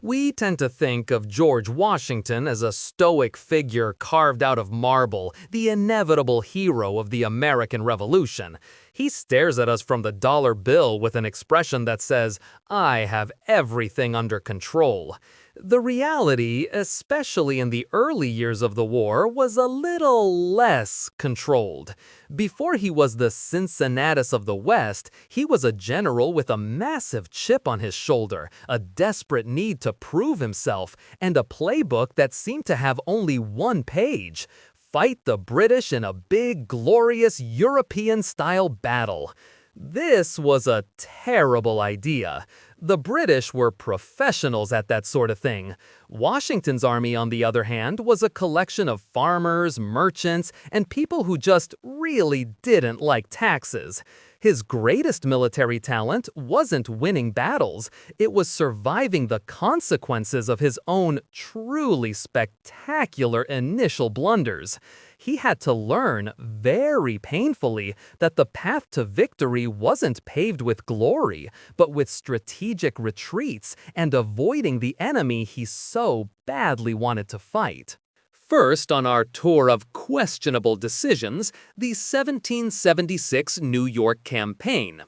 We tend to think of George Washington as a stoic figure carved out of marble, the inevitable hero of the American Revolution. He stares at us from the dollar bill with an expression that says, "I have everything under control." The reality, especially in the early years of the war, was a little less controlled. Before he was the Cincinnatus of the West, he was a general with a massive chip on his shoulder, a desperate need to prove himself, and a playbook that seemed to have only one page: fight the British in a big, glorious European-style battle. This was a terrible idea. The British were professionals at that sort of thing. Washington's army, on the other hand, was a collection of farmers, merchants, and people who just really didn't like taxes. His greatest military talent wasn't winning battles, it was surviving the consequences of his own truly spectacular initial blunders. He had to learn, very painfully, that the path to victory wasn't paved with glory, but with strategic retreats and avoiding the enemy he so badly wanted to fight. First on our tour of questionable decisions, the 1776 New York campaign.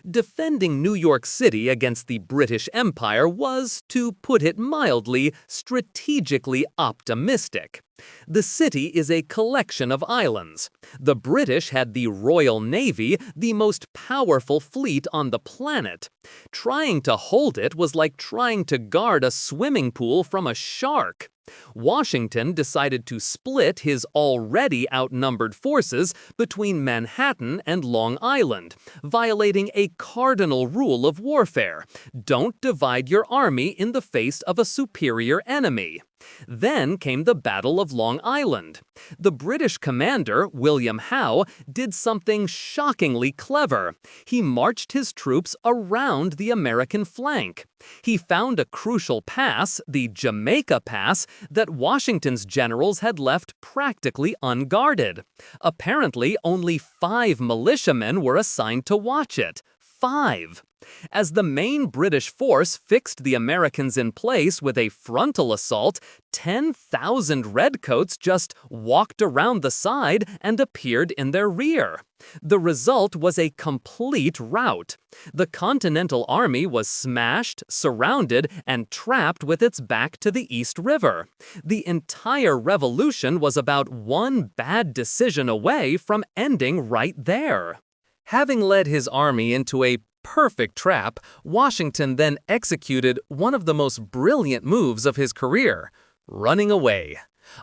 Defending New York City against the British Empire was, to put it mildly, strategically optimistic. The city is a collection of islands. The British had the Royal Navy, the most powerful fleet on the planet. Trying to hold it was like trying to guard a swimming pool from a shark. Washington decided to split his already outnumbered forces between Manhattan and Long Island, violating a cardinal rule of warfare: don't divide your army in the face of a superior enemy. Then came the Battle of Long Island. The British commander, William Howe, did something shockingly clever. He marched his troops around the American flank. He found a crucial pass, the Jamaica Pass, that Washington's generals had left practically unguarded. Apparently, only 5 militiamen were assigned to watch it. 5. As the main British force fixed the Americans in place with a frontal assault, 10,000 redcoats just walked around the side and appeared in their rear. The result was a complete rout. The Continental Army was smashed, surrounded, and trapped with its back to the East River. The entire revolution was about one bad decision away from ending right there. Having led his army into a perfect trap, Washington then executed one of the most brilliant moves of his career: running away.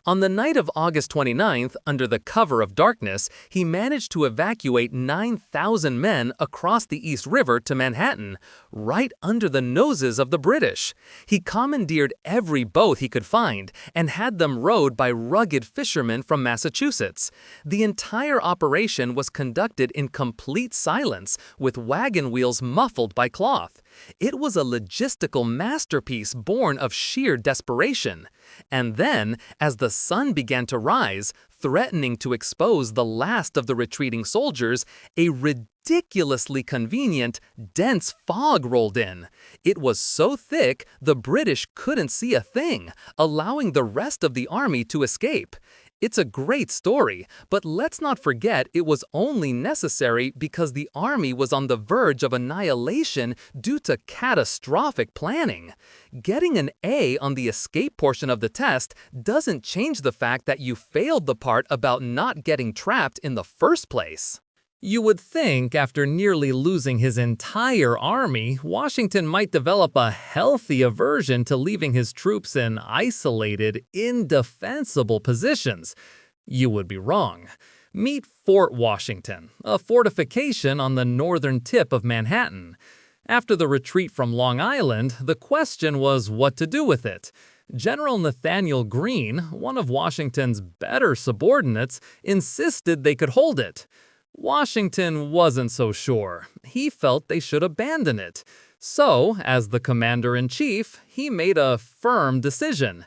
On the night of August 29th, under the cover of darkness, he managed to evacuate 9,000 men across the East River to Manhattan, right under the noses of the British. He commandeered every boat he could find and had them rowed by rugged fishermen from Massachusetts. The entire operation was conducted in complete silence, with wagon wheels muffled by cloth. It was a logistical masterpiece born of sheer desperation. And then, as the sun began to rise, threatening to expose the last of the retreating soldiers, a ridiculously convenient, dense fog rolled in. It was so thick the British couldn't see a thing, allowing the rest of the army to escape. It's a great story, but let's not forget it was only necessary because the army was on the verge of annihilation due to catastrophic planning. Getting an A on the escape portion of the test doesn't change the fact that you failed the part about not getting trapped in the first place. You would think, after nearly losing his entire army, Washington might develop a healthy aversion to leaving his troops in isolated, indefensible positions. You would be wrong. Meet Fort Washington, a fortification on the northern tip of Manhattan. After the retreat from Long Island, the question was what to do with it. General Nathanael Greene, one of Washington's better subordinates, insisted they could hold it. Washington wasn't so sure. He felt they should abandon it. So, as the commander-in-chief, he made a firm decision.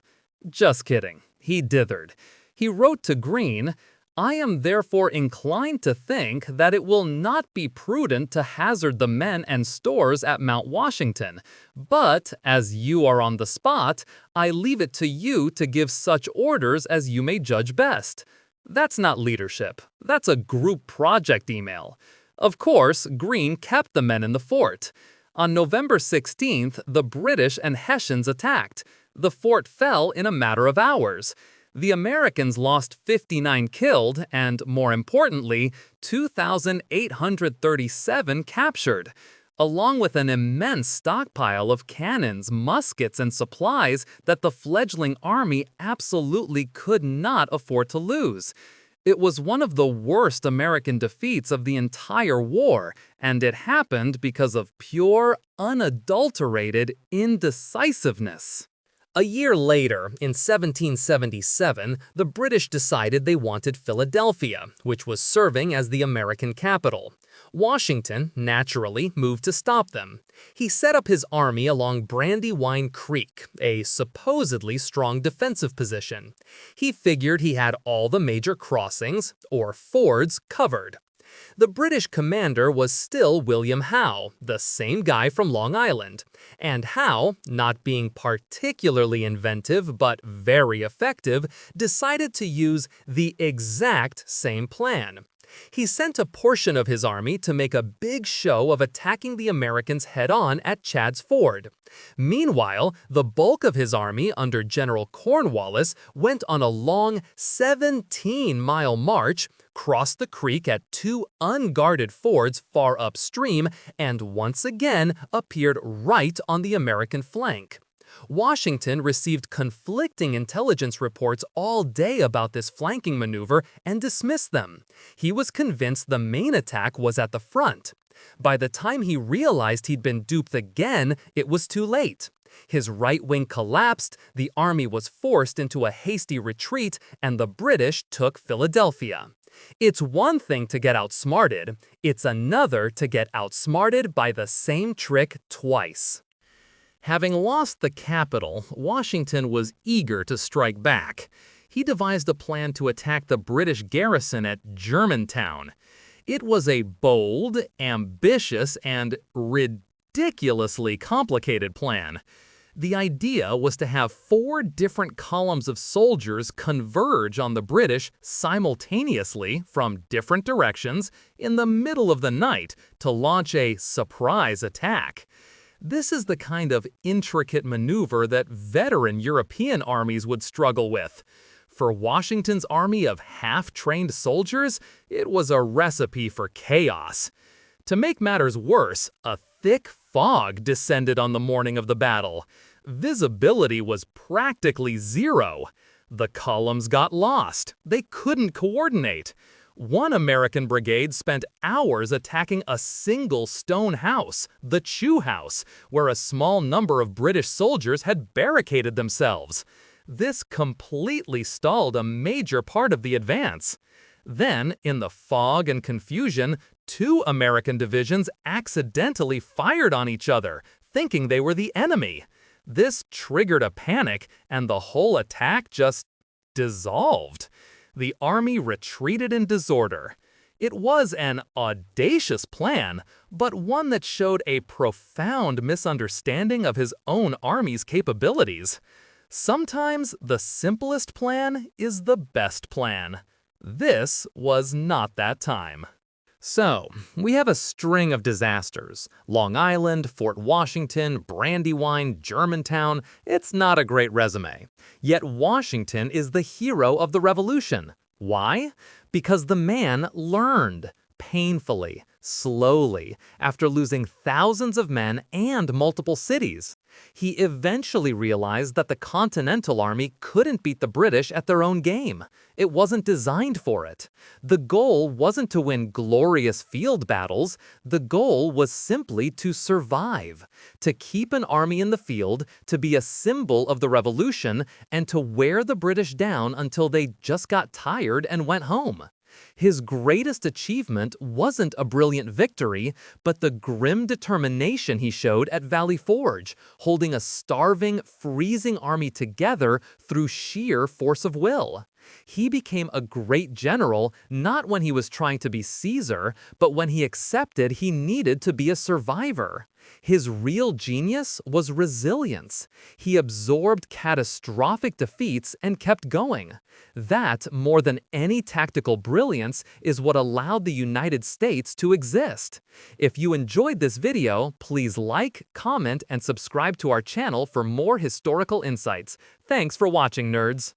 Just kidding. He dithered. He wrote to Greene, I am therefore inclined to think that it will not be prudent to hazard the men and stores at Mount Washington, but as you are on the spot, I leave it to you to give such orders as you may judge best. That's not leadership. That's a group project email. Of course, Greene kept the men in the fort. On November 16th, the British and Hessians attacked. The fort fell in a matter of hours. The Americans lost 59 killed and, more importantly, 2,837 captured. Along with an immense stockpile of cannons, muskets, and supplies that the fledgling army absolutely could not afford to lose. It was one of the worst American defeats of the entire war, and it happened because of pure, unadulterated indecisiveness. A year later, in 1777, the British decided they wanted Philadelphia, which was serving as the American capital. Washington, naturally, moved to stop them. He set up his army along Brandywine Creek, a supposedly strong defensive position. He figured he had all the major crossings, or fords, covered. The British commander was still William Howe, the same guy from Long Island. And Howe, not being particularly inventive but very effective, decided to use the exact same plan. He sent a portion of his army to make a big show of attacking the Americans head-on at Chad's Ford. Meanwhile, the bulk of his army under General Cornwallis went on a long 17-mile march, crossed the creek at two unguarded fords far upstream, and once again appeared right on the American flank. Washington received conflicting intelligence reports all day about this flanking maneuver and dismissed them. He was convinced the main attack was at the front. By the time he realized he'd been duped again, it was too late. His right wing collapsed, the army was forced into a hasty retreat, and the British took Philadelphia. It's one thing to get outsmarted, it's another to get outsmarted by the same trick twice. Having lost the capital, Washington was eager to strike back. He devised a plan to attack the British garrison at Germantown. It was a bold, ambitious, and ridiculously complicated plan. The idea was to have 4 different columns of soldiers converge on the British simultaneously from different directions in the middle of the night to launch a surprise attack. This is the kind of intricate maneuver that veteran European armies would struggle with. For Washington's army of half-trained soldiers, it was a recipe for chaos. To make matters worse, a thick fog descended on the morning of the battle. Visibility was practically zero. The columns got lost. They couldn't coordinate. One American brigade spent hours attacking a single stone house, the Chew House, where a small number of British soldiers had barricaded themselves. This completely stalled a major part of the advance. Then, in the fog and confusion, 2 American divisions accidentally fired on each other, thinking they were the enemy. This triggered a panic, and the whole attack just dissolved. The army retreated in disorder. It was an audacious plan, but one that showed a profound misunderstanding of his own army's capabilities. Sometimes the simplest plan is the best plan. This was not that time. So, we have a string of disasters. Long Island, Fort Washington, Brandywine, Germantown. It's not a great resume. Yet Washington is the hero of the Revolution. Why? Because the man learned, painfully, slowly, after losing thousands of men and multiple cities. He eventually realized that the Continental Army couldn't beat the British at their own game. It wasn't designed for it. The goal wasn't to win glorious field battles. The goal was simply to survive, to keep an army in the field, to be a symbol of the revolution, and to wear the British down until they just got tired and went home. His greatest achievement wasn't a brilliant victory, but the grim determination he showed at Valley Forge, holding a starving, freezing army together through sheer force of will. He became a great general not when he was trying to be Caesar, but when he accepted he needed to be a survivor. His real genius was resilience. He absorbed catastrophic defeats and kept going. That, more than any tactical brilliance, is what allowed the United States to exist. If you enjoyed this video, please like, comment, and subscribe to our channel for more historical insights. Thanks for watching, nerds!